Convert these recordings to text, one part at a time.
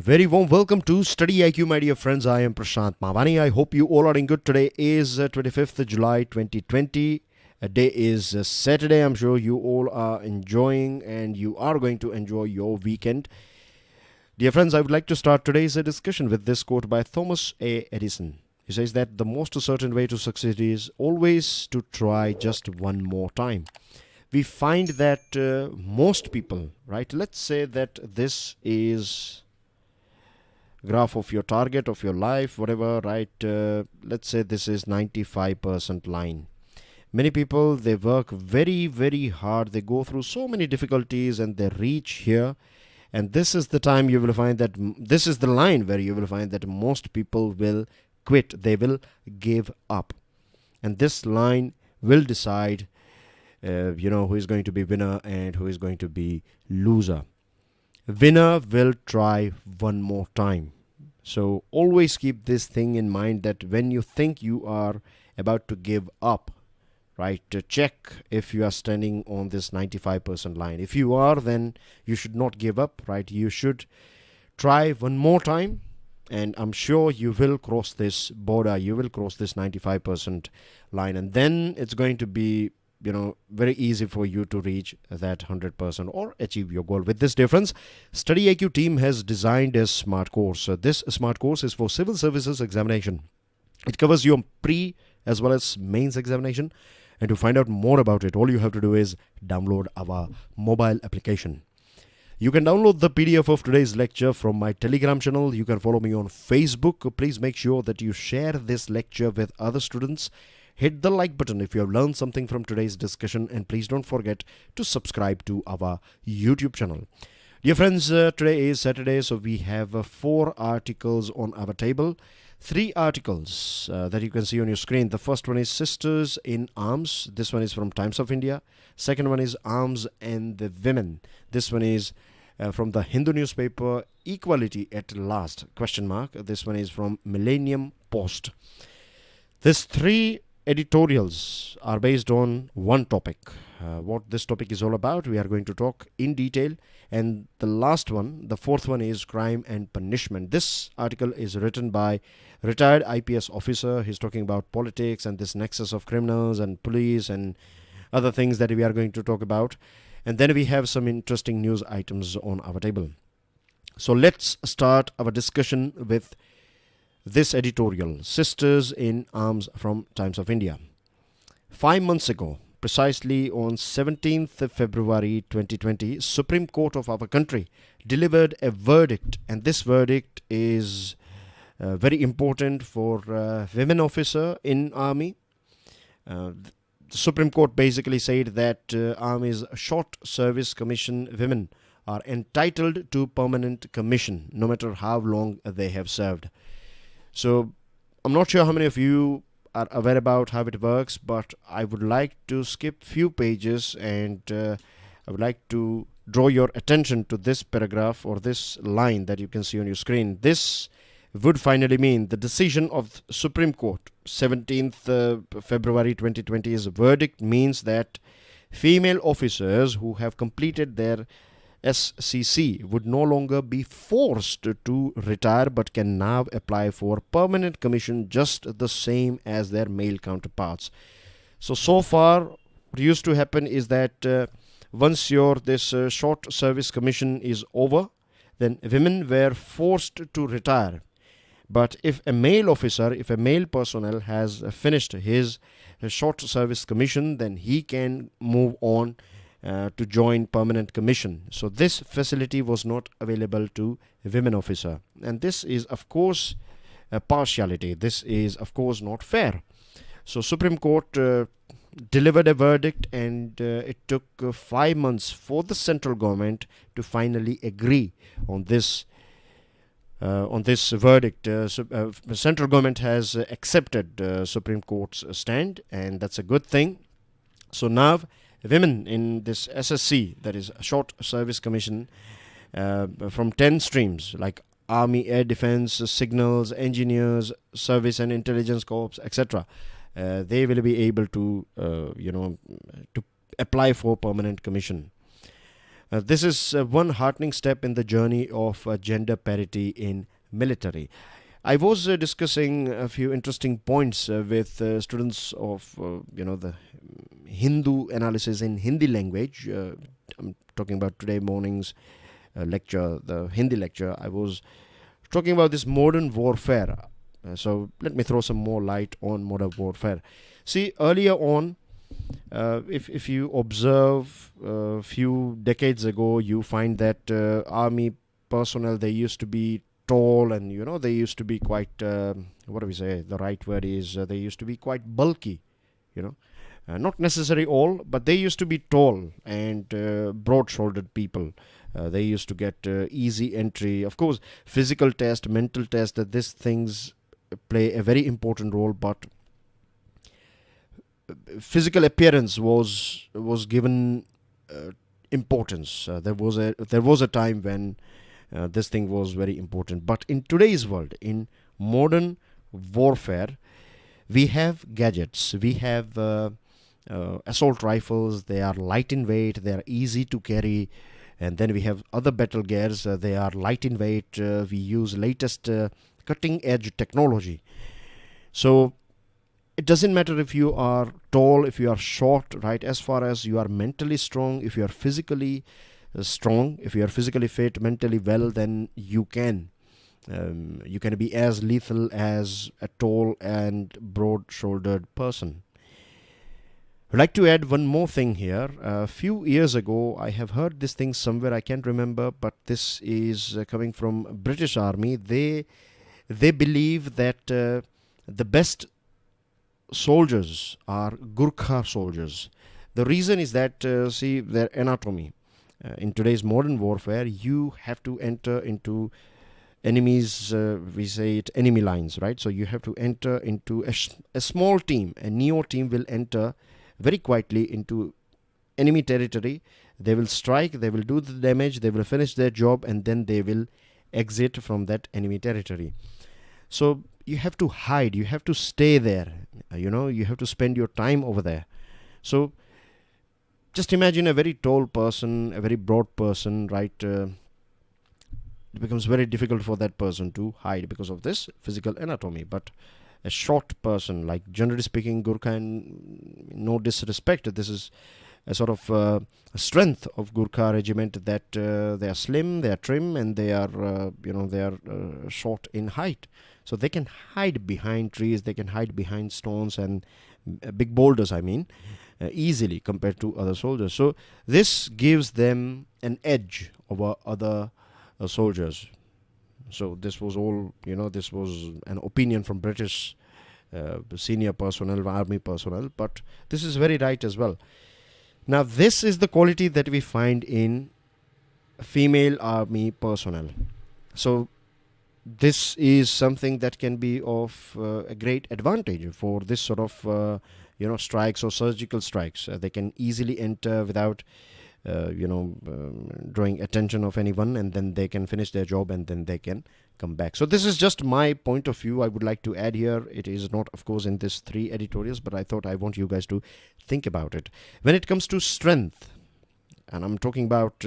Very warm welcome to StudyIQ, my dear friends. I am Prashant Mavani. I hope you all are doing good. Today is 25th July 2020. A day is Saturday. I'm sure you all are enjoying and you are going to enjoy your weekend. Dear friends, I would like to start today's discussion with this quote by Thomas A. Edison. He says that the most certain way to succeed is always to try just one more time. We find that most people, right, let's say that this is graph of your target of your life, whatever, right, let's say this is 95% line. Many people, they work very hard, they go through so many difficulties and they reach here, and this is the time you will find that this is the line where you will find that most people will quit, they will give up, and this line will decide who is going to be winner and who is going to be loser. Winner will try one more time. So always keep this thing in mind, that when you think you are about to give up, right, check if you are standing on this 95% line. If you are, then you should not give up, right? You should try one more time, and I'm sure you will cross this border, you will cross this 95% line, and then it's going to be very easy for you to reach that 100% or achieve your goal. With this difference, StudyIQ team has designed a smart course. This smart course is for Civil Services Examination. It covers your pre as well as mains examination, and to find out more about it, all you have to do is download our mobile application. You can download the PDF of today's lecture from my Telegram channel. You can follow me on Facebook. Please make sure that you share this lecture with other students. Hit the like button if you have learned something from today's discussion, and please don't forget to subscribe to our YouTube channel. Dear friends, today is Saturday, so we have 4 articles on our table. 3 articles that you can see on your screen. The first one is Sisters in Arms. This one is from Times of India. Second one is Arms and the Women. This one is from the Hindu newspaper, Equality at Last, ? This one is from Millennium Post. These 3 editorials are based on one topic. What this topic is all about, we are going to talk in detail. And the last one, the 4th one, is Crime and Punishment. This article is written by retired IPS officer. He's talking about politics and this nexus of criminals and police and other things that we are going to talk about. And then we have some interesting news items on our table. So let's start our discussion with this editorial, Sisters in Arms, from Times of India. 5 months ago, precisely on 17th February 2020, Supreme Court of our country delivered a verdict, and this verdict is very important for women officer in Army. The Supreme Court basically said that Army's Short Service Commission women are entitled to permanent commission no matter how long they have served. So I'm not sure how many of you are aware about how it works, but I would like to skip few pages, and I would like to draw your attention to this paragraph or this line that you can see on your screen. This would finally mean the decision of Supreme Court, 17th February 2020's verdict means that female officers who have completed their SSC would no longer be forced to retire, but can now apply for permanent commission just the same as their male counterparts. So far what used to happen is that once this short service commission is over, then women were forced to retire. But if a male officer, if a male personnel has finished his short service commission, then he can move on to join permanent commission. So this facility was not available to a women officer, and this is of course a partiality. This is of course not fair. So Supreme Court delivered a verdict, and it took 5 months for the central government to finally agree on this verdict. The central government has accepted Supreme Court's stand, and that's a good thing. So now women in this SSC, that is Short Service Commission, from 10 streams like Army, Air Defense, Signals, Engineers, Service and Intelligence Corps, etc., they will be able to to apply for permanent commission. This is one heartening step in the journey of gender parity in military. I was discussing a few interesting points with students of the Hindu analysis in Hindi language. I'm talking about today morning's lecture, the Hindi lecture. I was talking about this modern warfare. So let me throw some more light on modern warfare. See, earlier on, if you observe a few decades ago, you find that army personnel, they used to be tall, and they used to be quite what do we say, the right word is they used to be quite bulky, not necessarily all, but they used to be tall and broad shouldered people. They used to get easy entry. Of course, physical test, mental test, these things play a very important role, but physical appearance was given importance. There was a time when this thing was very important. But in today's world, in modern warfare, we have gadgets. We have assault rifles. They are light in weight. They are easy to carry. And then we have other battle gears. They are light in weight. We use latest cutting edge technology. So it doesn't matter if you are tall, if you are short, right? As far as you are mentally strong, if you are physically strong, if you are physically fit, mentally well, then you can be as lethal as a tall and broad-shouldered person. I'd like to add one more thing here. A few years ago, I have heard this thing somewhere, I can't remember, but this is coming from British Army. They believe that the best soldiers are Gurkha soldiers. The reason is that, see, their anatomy. In today's modern warfare, you have to enter into enemies, we say it enemy lines, right? So you have to enter into a small team. A neo team will enter very quietly into enemy territory. They will strike, they will do the damage, they will finish their job, and then they will exit from that enemy territory. So you have to hide, you have to stay there, you have to spend your time over there. So just imagine a very tall person, a very broad person, right? It becomes very difficult for that person to hide because of this physical anatomy. But a short person, like generally speaking, Gurkha, and no disrespect, this is a sort of strength of Gurkha regiment, that they are slim, they are trim, and they are short in height. So they can hide behind trees, they can hide behind stones and big boulders, easily compared to other soldiers. So this gives them an edge over other soldiers. So this was all, this was an opinion from British senior personnel, army personnel, but this is very right as well. Now this is the quality that we find in female army personnel. So this is something that can be of a great advantage for this sort of strikes or surgical strikes. They can easily enter without drawing attention of anyone, and then they can finish their job, and then they can come back. So this is just my point of view. I would like to add here, it is not of course in this 3 editorials, but I thought I want you guys to think about it. When it comes to strength, and I'm talking about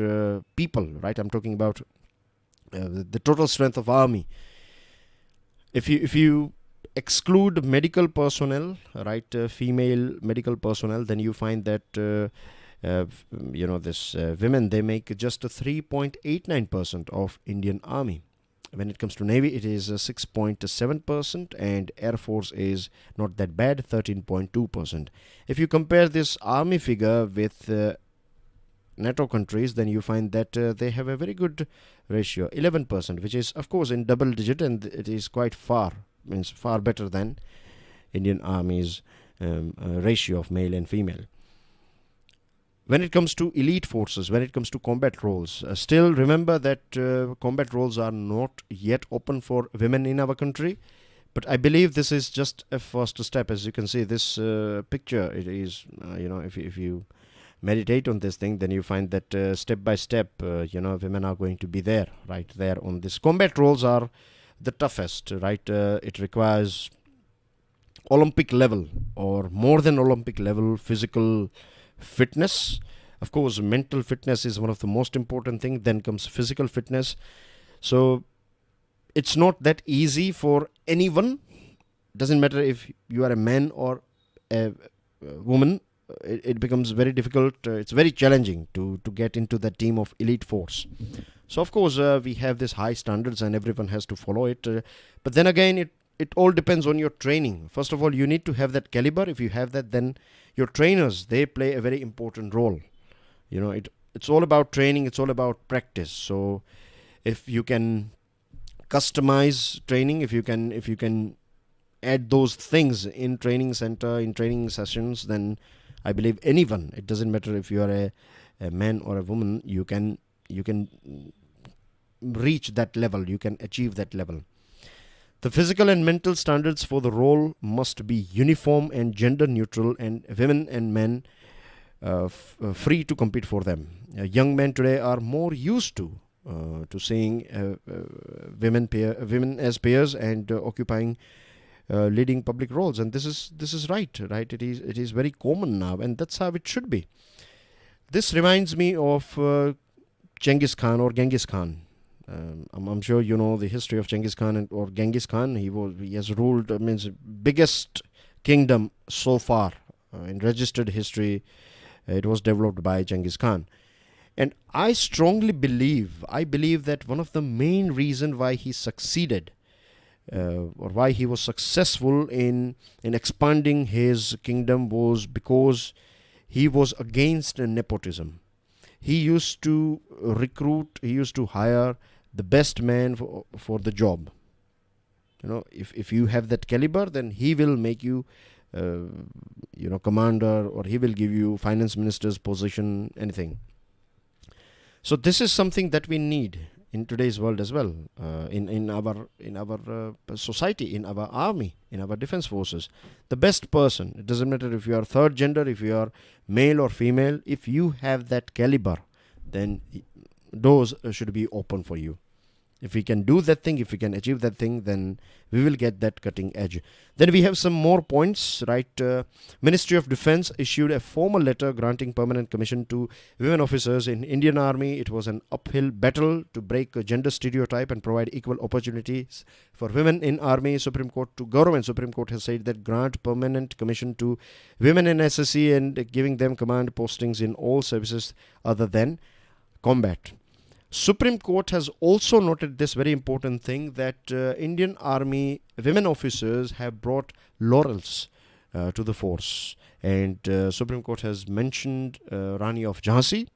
people, right? I'm talking about the total strength of army. If you exclude medical personnel, right, female medical personnel, then you find that women, they make just 3.89% of Indian Army. When it comes to Navy, it is 6.7%, and Air Force is not that bad, 13.2%. If you compare this Army figure with NATO countries, then you find that they have a very good ratio, 11%, which is of course in double digit, and it is quite far better than Indian Army's ratio of male and female. When it comes to elite forces, when it comes to combat roles, still remember that combat roles are not yet open for women in our country. But I believe this is just a first step. As you can see, this picture, it is, if you meditate on this thing, then you find that step by step, women are going to be there, right there on this. Combat roles are the toughest, right? It requires Olympic level or more than Olympic level physical fitness, Of course, mental fitness is one of the most important thing. Then comes physical fitness. So it's not that easy for anyone. Doesn't matter if you are a man or a woman. It becomes very difficult. It's very challenging to get into the team of elite force. So of course we have these high standards and everyone has to follow it. But then again, it all depends on your training. First of all, you need to have that caliber. If you have that, then your trainers, they play a very important role. It's all about training. It's all about practice. So if you can customize training, if you can add those things in training center, in training sessions, then I believe anyone, it doesn't matter if you are a man or a woman, you can reach that level, you can achieve that level. The physical and mental standards for the role must be uniform and gender neutral, and women and men free to compete for them. Young men today are more used to seeing women as peers and occupying leading public roles, and this is right. It is very common now, and that's how it should be. This reminds me of Genghis Khan or Genghis Khan. I'm sure you know the history of Genghis Khan or Genghis Khan. He has ruled biggest kingdom so far in registered history. It was developed by Genghis Khan, and I believe that one of the main reason why he succeeded or why he was successful in expanding his kingdom was because he was against nepotism. He used to hire the best man for the job. If you have that caliber, then he will make you commander, or he will give you finance minister's position, anything. So this is something that we need in today's world as well, in our society, in our army, in our defense forces. The best person, it doesn't matter if you are third gender, if you are male or female, if you have that caliber, then doors should be open for you. If we can do that thing, if we can achieve that thing, then we will get that cutting edge. Then we have some more points, right? Ministry of Defense issued a formal letter granting permanent commission to women officers in Indian Army. It was an uphill battle to break a gender stereotype and provide equal opportunities for women in Army. Supreme Court has said that grant permanent commission to women in SSC and giving them command postings in all services other than combat. Supreme Court has also noted this very important thing, that Indian Army women officers have brought laurels to the force. And Supreme Court has mentioned Rani of Jhansi.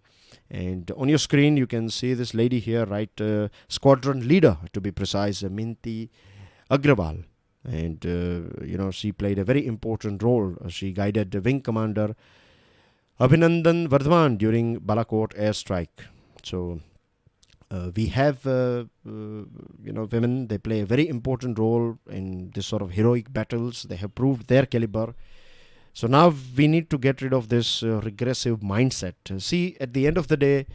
And on your screen, you can see this lady here, right? Squadron leader, to be precise, Minti Agrawal. And, she played a very important role. She guided Wing Commander Abhinandan Vardhaman during Balakot airstrike. So we have, women, they play a very important role in this sort of heroic battles. They have proved their caliber. So now we need to get rid of this regressive mindset. See, at the end of the day,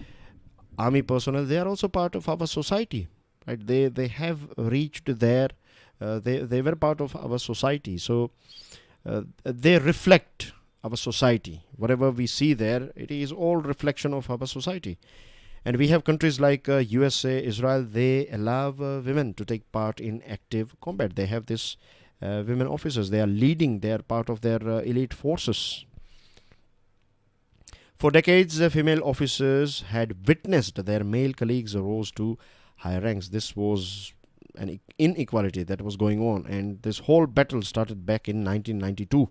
army personnel, they are also part of our society, right? They have reached there. They were part of our society. So they reflect our society. Whatever we see there, it is all reflection of our society. And we have countries like USA, Israel, they allow women to take part in active combat. They have this women officers. They are leading. They are part of their elite forces. For decades, female officers had witnessed their male colleagues rose to higher ranks. This was an inequality that was going on. And this whole battle started back in 1992.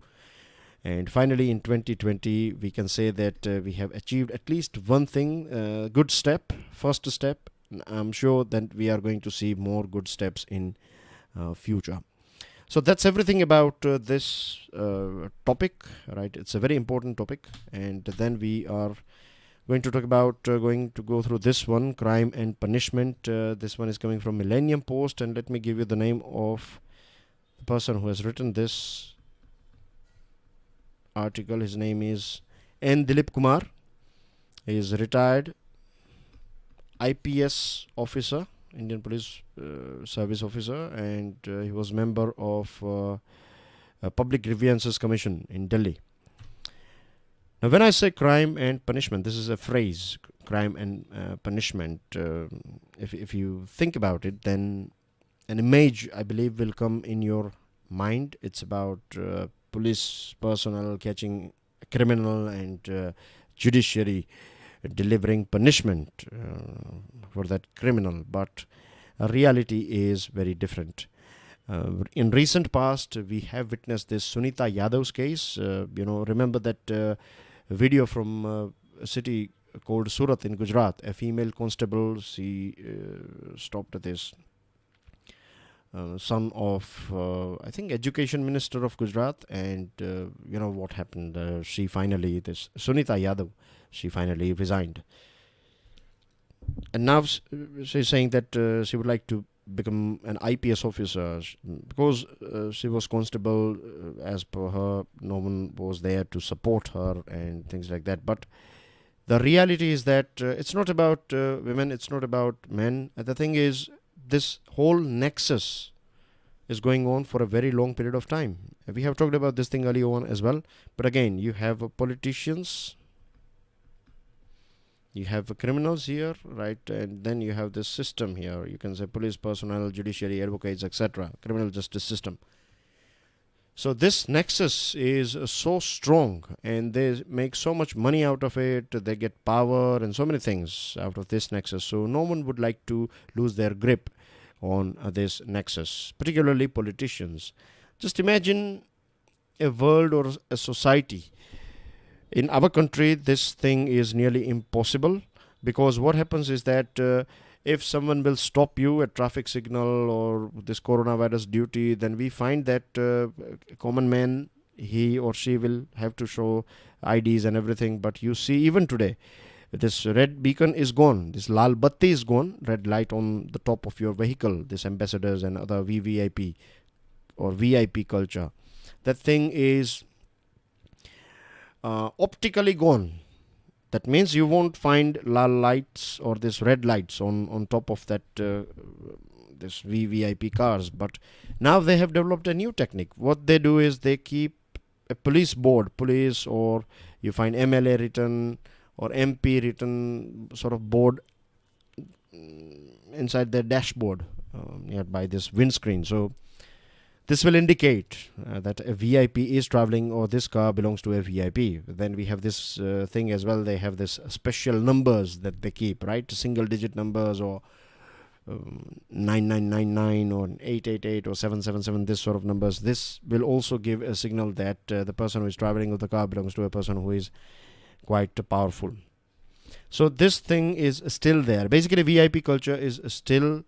And finally, in 2020, we can say that we have achieved at least one thing, good step, first step. I'm sure that we are going to see more good steps in future. So that's everything about this topic, right? It's a very important topic. And then we are going to talk about, going to go through this one, crime and punishment. This one is coming from Millennium Post. And let me give you the name of the person who has written this article. His name is N. Dilip Kumar. He is a retired IPS officer, Indian Police Service officer, and he was member of Public Grievances Commission in Delhi. Now, when I say crime and punishment, this is a phrase, crime and punishment. If you think about it, then an image, I believe, will come in your mind. It's about police personnel catching a criminal and judiciary delivering punishment for that criminal. But reality is very different. In recent past, we have witnessed this Sunita Yadav's case. Remember that video from a city called Surat in Gujarat. A female constable, she stopped this son of, I think, education minister of Gujarat, and what happened. This Sunita Yadav, she finally resigned, and now she's saying that she would like to become an IPS officer because she was constable. As per her, no one was there to support her and things like that. But the reality is that it's not about women, it's not about men. The thing is, this whole nexus is going on for a very long period of time. We have talked about this thing earlier on as well. But again, you have politicians, you have criminals here, right? And then you have this system here. You can say police personnel, judiciary, advocates, etc. Criminal justice system. So this nexus is so strong, and they make so much money out of it. They get power and so many things out of this nexus. So no one would like to lose their grip on this nexus, particularly politicians. Just imagine a world or a society. In our country, this thing is nearly impossible, because what happens is that if someone will stop you at traffic signal or this coronavirus duty, then we find that a common man, he or she will have to show IDs and everything. But you see, even today, this red beacon is gone, this lal batti is gone, red light on the top of your vehicle, this ambassadors and other VVIP or VIP culture. That thing is optically gone. That means you won't find lal lights or this red lights on top of that this VVIP cars. But now they have developed a new technique. What they do is they keep a police board, police, or you find MLA written or MP written sort of board inside their dashboard nearby this windscreen. So this will indicate that a VIP is traveling, or this car belongs to a VIP. Then we have this thing as well. They have this special numbers that they keep, right? Single digit numbers, or 9999 or 888 or 777, this sort of numbers. This will also give a signal that the person who is traveling with the car belongs to a person who is quite powerful. So this thing is still there. Basically, VIP culture is still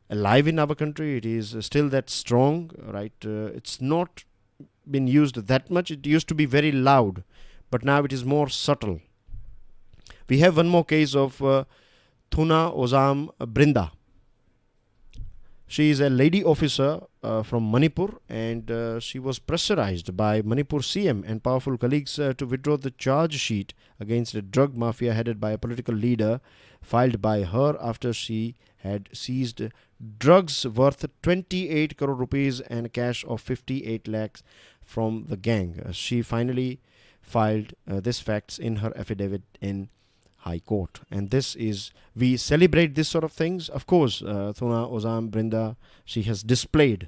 alive in our country. It is still that strong, right? It's not been used that much. It used to be very loud, but now it is more subtle. We have one more case of Thuna Ozam Brinda. She is a lady officer from Manipur, and she was pressurized by Manipur CM and powerful colleagues to withdraw the charge sheet against a drug mafia headed by a political leader, filed by her after she had seized drugs worth 28 crore rupees and cash of 58 lakhs from the gang. She finally filed these facts in her affidavit in High Court. And this is, we celebrate this sort of things. Of course, Thuna Ozam Brinda, she has displayed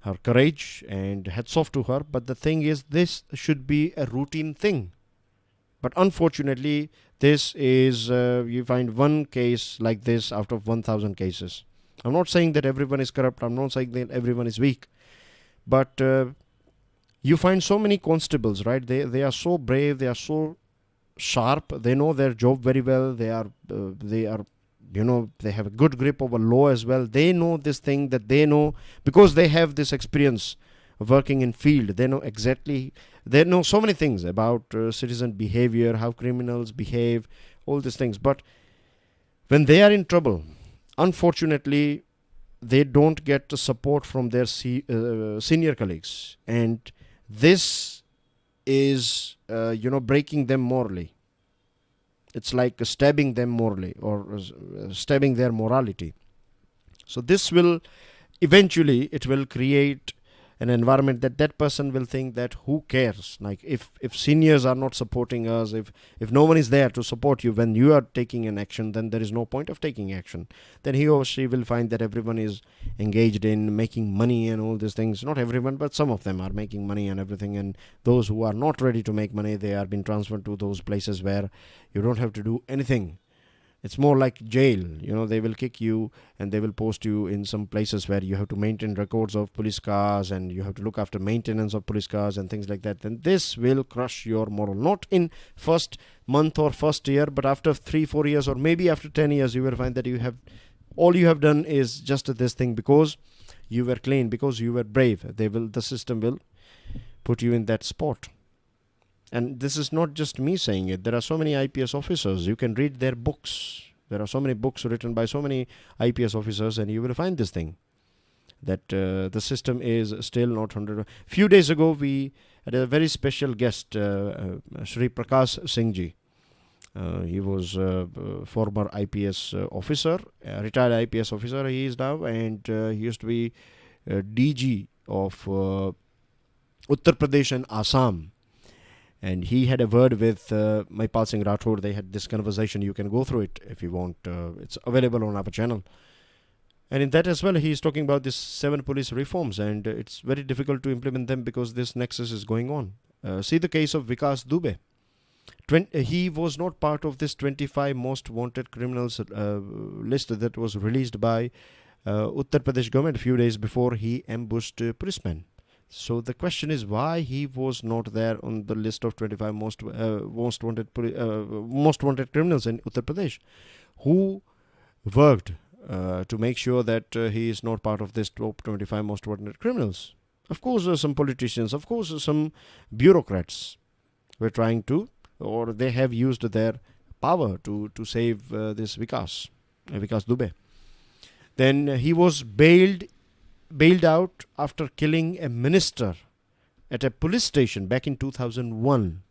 her courage, and hats off to her. But the thing is, this should be a routine thing. But unfortunately, this is, you find one case like this out of 1,000 cases. I'm not saying that everyone is corrupt. I'm not saying that everyone is weak. But you find so many constables, right? They are so brave. They are so sharp. They know their job very well. They are they have a good grip over law as well. They know this thing that they know, because they have this experience of working in field. They know exactly, they know so many things about citizen behavior, how criminals behave, all these things. But when they are in trouble, unfortunately, they don't get the support from their senior colleagues, and this is breaking them morally. It's like stabbing them morally, or stabbing their morality. So this will eventually, it will create an environment that person will think that who cares, like if seniors are not supporting us, if no one is there to support you when you are taking an action, then there is no point of taking action. Then he or she will find that everyone is engaged in making money and all these things. Not everyone, but some of them are making money and everything, and those who are not ready to make money, they are being transferred to those places where you don't have to do anything. It's more like jail. They will kick you and they will post you in some places where you have to maintain records of police cars and you have to look after maintenance of police cars and things like that. Then this will crush your morale. Not in first month or first year, but after 3-4 years or maybe after 10 years, you will find that all you have done is just this thing because you were clean, because you were brave. The system will put you in that spot. And this is not just me saying it. There are so many IPS officers. You can read their books. There are so many books written by so many IPS officers, and you will find this thing, that the system is still not 100. Few days ago, we had a very special guest, Shri Prakash Singh ji. He was a former IPS officer, retired IPS officer he is now, and he used to be DG of Uttar Pradesh and Assam. And he had a word with Maipal Singh Rathod. They had this conversation. You can go through it if you want. It's available on our channel. And in that as well, he is talking about these 7 police reforms. And it's very difficult to implement them because this nexus is going on. See the case of Vikas Dubey. He was not part of this 25 most wanted criminals list that was released by Uttar Pradesh government a few days before he ambushed policemen. So the question is why he was not there on the list of 25 most wanted criminals in Uttar Pradesh, who worked to make sure that he is not part of this top 25 most wanted criminals. Of course, some politicians, of course, some bureaucrats were trying to, or they have used their power to save this Vikas Dubey. Then he was bailed out after killing a minister at a police station back in 2001.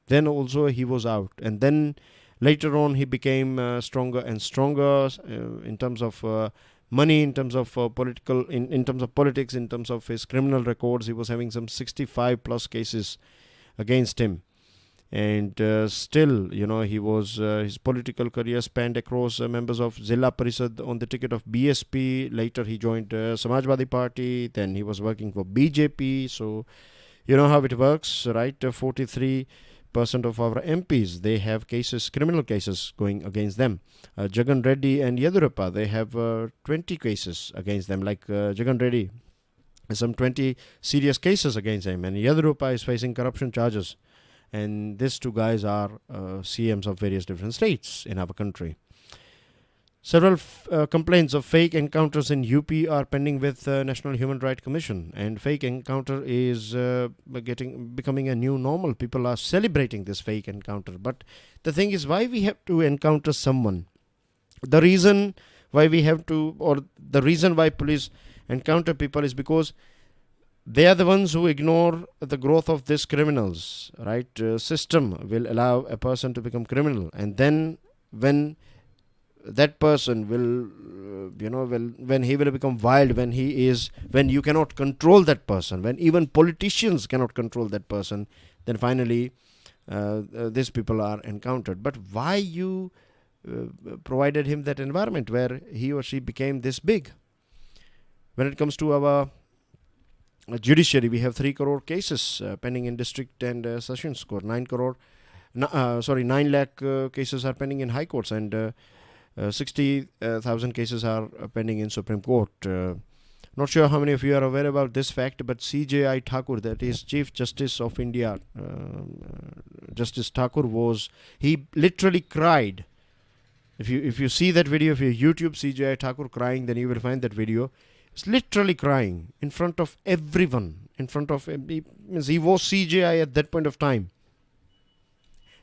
Then also he was out, and then later on he became stronger and stronger in terms of money, in terms of in terms of politics, in terms of his criminal records. He was having some 65 plus cases against him. And still, he was his political career spanned across members of Zilla Parishad on the ticket of BSP. Later, he joined Samajwadi Party. Then he was working for BJP. So, you know how it works, right? 43% of our MPs, they have criminal cases going against them. Jagan Reddy and Yedurappa, they have 20 cases against them. Like Jagan Reddy, some 20 serious cases against him. And Yedurappa is facing corruption charges. And these two guys are CMs of various different states in our country. Several complaints of fake encounters in UP are pending with National Human Rights Commission. And fake encounter is becoming a new normal. People are celebrating this fake encounter. But the thing is, why we have to encounter someone? The reason why we have to, or the reason why police encounter people is because they are the ones who ignore the growth of these criminals, right? System will allow a person to become criminal, and then when that person will, when he will become wild, when you cannot control that person, when even politicians cannot control that person, then finally these people are encountered. But why you provided him that environment where he or she became this big? When it comes to our judiciary, we have 3 crore cases pending in district and sessions court. 9 lakh cases are pending in high courts, and 60,000 cases are pending in Supreme Court. Not sure how many of you are aware about this fact, but CJI Thakur, that is Chief Justice of India, Justice Thakur he literally cried. If you see that video, if you YouTube CJI Thakur crying, then you will find that video. He's literally crying in front of everyone. He was CJI at that point of time.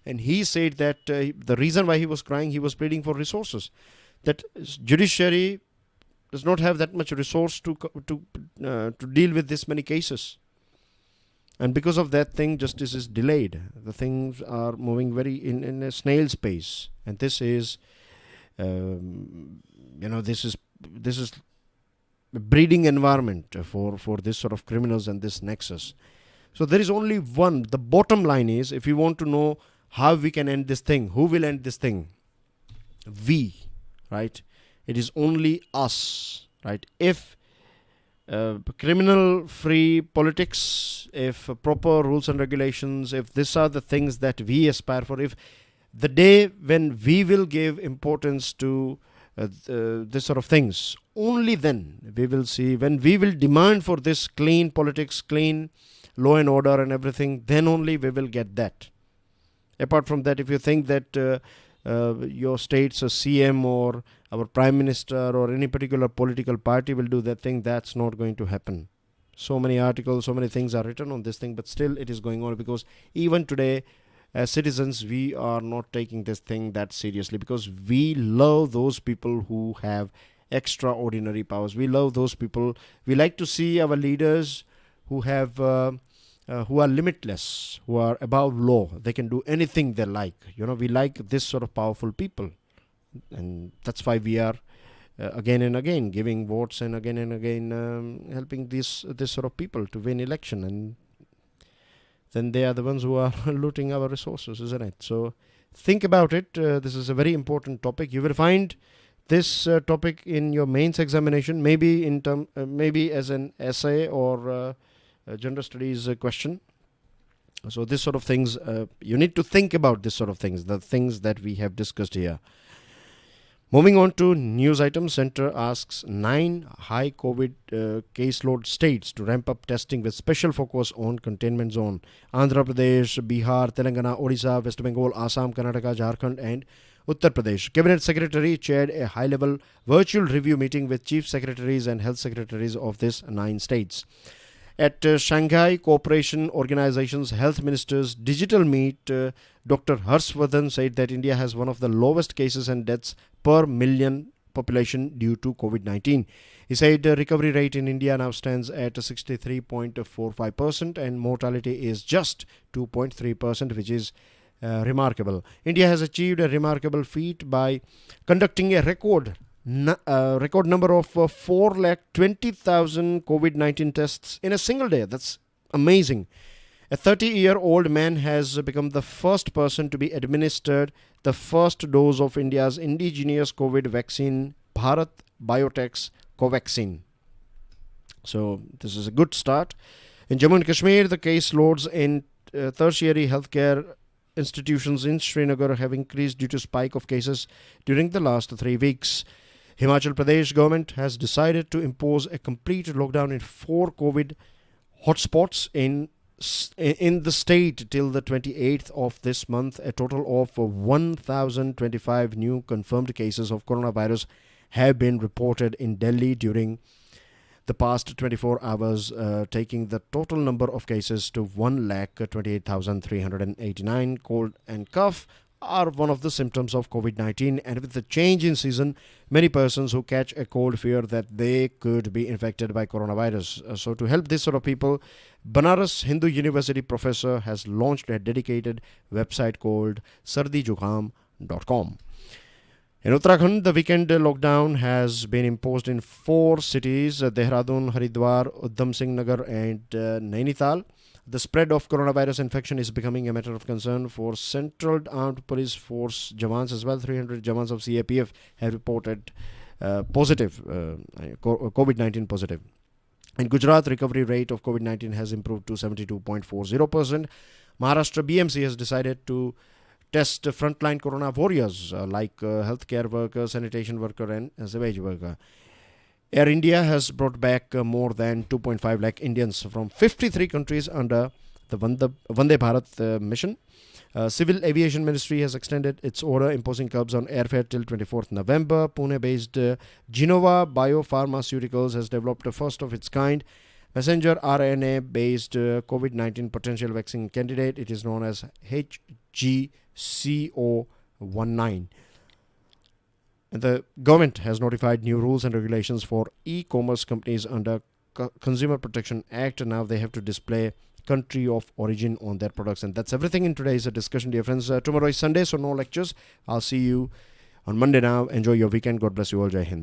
And he said that the reason why he was crying, he was pleading for resources. That judiciary does not have that much resource to deal with this many cases. And because of that thing, justice is delayed. The things are moving very in a snail's pace. And this is, this is breeding environment for this sort of criminals and this nexus. So there is only one. The bottom line is, if you want to know how we can end this thing, who will end this thing? We, right? It is only us, right? If criminal-free politics, if proper rules and regulations, if these are the things that we aspire for, if the day when we will give importance to this sort of things, only then we will see, when we will demand for this clean politics, clean law and order and everything, then only we will get that. Apart from that, if you think that your state's CM or our Prime Minister or any particular political party will do that thing, that's not going to happen. So many articles, so many things are written on this thing, but still it is going on, because even today, as citizens, we are not taking this thing that seriously, because we love those people who have extraordinary powers. We love those people. We like to see our leaders who have who are limitless, who are above law. They can do anything they like. We like this sort of powerful people, and that's why we are again and again giving votes, and again helping this sort of people to win election, and then they are the ones who are looting our resources, isn't it? So think about it. This is a very important topic. You will find this topic in your mains examination, maybe maybe as an essay or a general studies question. So this sort of things, you need to think about this sort of things, the things that we have discussed here. Moving on to news items, Center asks 9 high COVID caseload states to ramp up testing with special focus on containment zone. Andhra Pradesh, Bihar, Telangana, Odisha, West Bengal, Assam, Karnataka, Jharkhand and Uttar Pradesh. Cabinet Secretary chaired a high-level virtual review meeting with Chief Secretaries and Health Secretaries of these 9 states. At Shanghai Cooperation Organization's Health Ministers Digital Meet, Dr. Harshvardhan said that India has one of the lowest cases and deaths per million population due to COVID-19. He said the recovery rate in India now stands at 63.45% and mortality is just 2.3%, which is remarkable. India has achieved a remarkable feat by conducting a record number of 420,000 COVID-19 tests in a single day. That's amazing. A 30-year-old man has become the first person to be administered the first dose of India's indigenous COVID vaccine, Bharat Biotech's Covaxin. So this is a good start. In Jammu and Kashmir, the case loads in tertiary healthcare institutions in Srinagar have increased due to spike of cases during the last 3 weeks. Himachal Pradesh government has decided to impose a complete lockdown in 4 COVID hotspots in the state till the 28th of this month. A total of 1,025 new confirmed cases of coronavirus have been reported in Delhi during the past 24 hours, taking the total number of cases to 1,28,389. Cold and cough are one of the symptoms of COVID-19, and with the change in season, many persons who catch a cold fear that they could be infected by coronavirus. So to help this sort of people, Banaras Hindu University professor has launched a dedicated website called sardijukham.com. In Uttarakhand, the weekend lockdown has been imposed in 4 cities, Dehradun, Haridwar, Udham Singh Nagar and Nainital. The spread of coronavirus infection is becoming a matter of concern for Central Armed Police Force Jawans as well. 300 Jawans of CAPF have reported COVID-19 positive. In Gujarat, recovery rate of COVID-19 has improved to 72.40%. Maharashtra BMC has decided to test frontline corona warriors like healthcare worker, sanitation worker and sewage worker. Air India has brought back more than 2.5 lakh Indians from 53 countries under the Vande Bharat mission. Civil Aviation Ministry has extended its order imposing curbs on airfare till 24th November. Pune-based Genova Biopharmaceuticals has developed a first of its kind messenger RNA-based COVID-19 potential vaccine candidate. It is known as HGCO19. And the government has notified new rules and regulations for e-commerce companies under Consumer Protection Act. And now they have to display country of origin on their products. And that's everything in today's discussion, dear friends. Tomorrow is Sunday, so no lectures. I'll see you on Monday now. Enjoy your weekend. God bless you all. Jai Hind.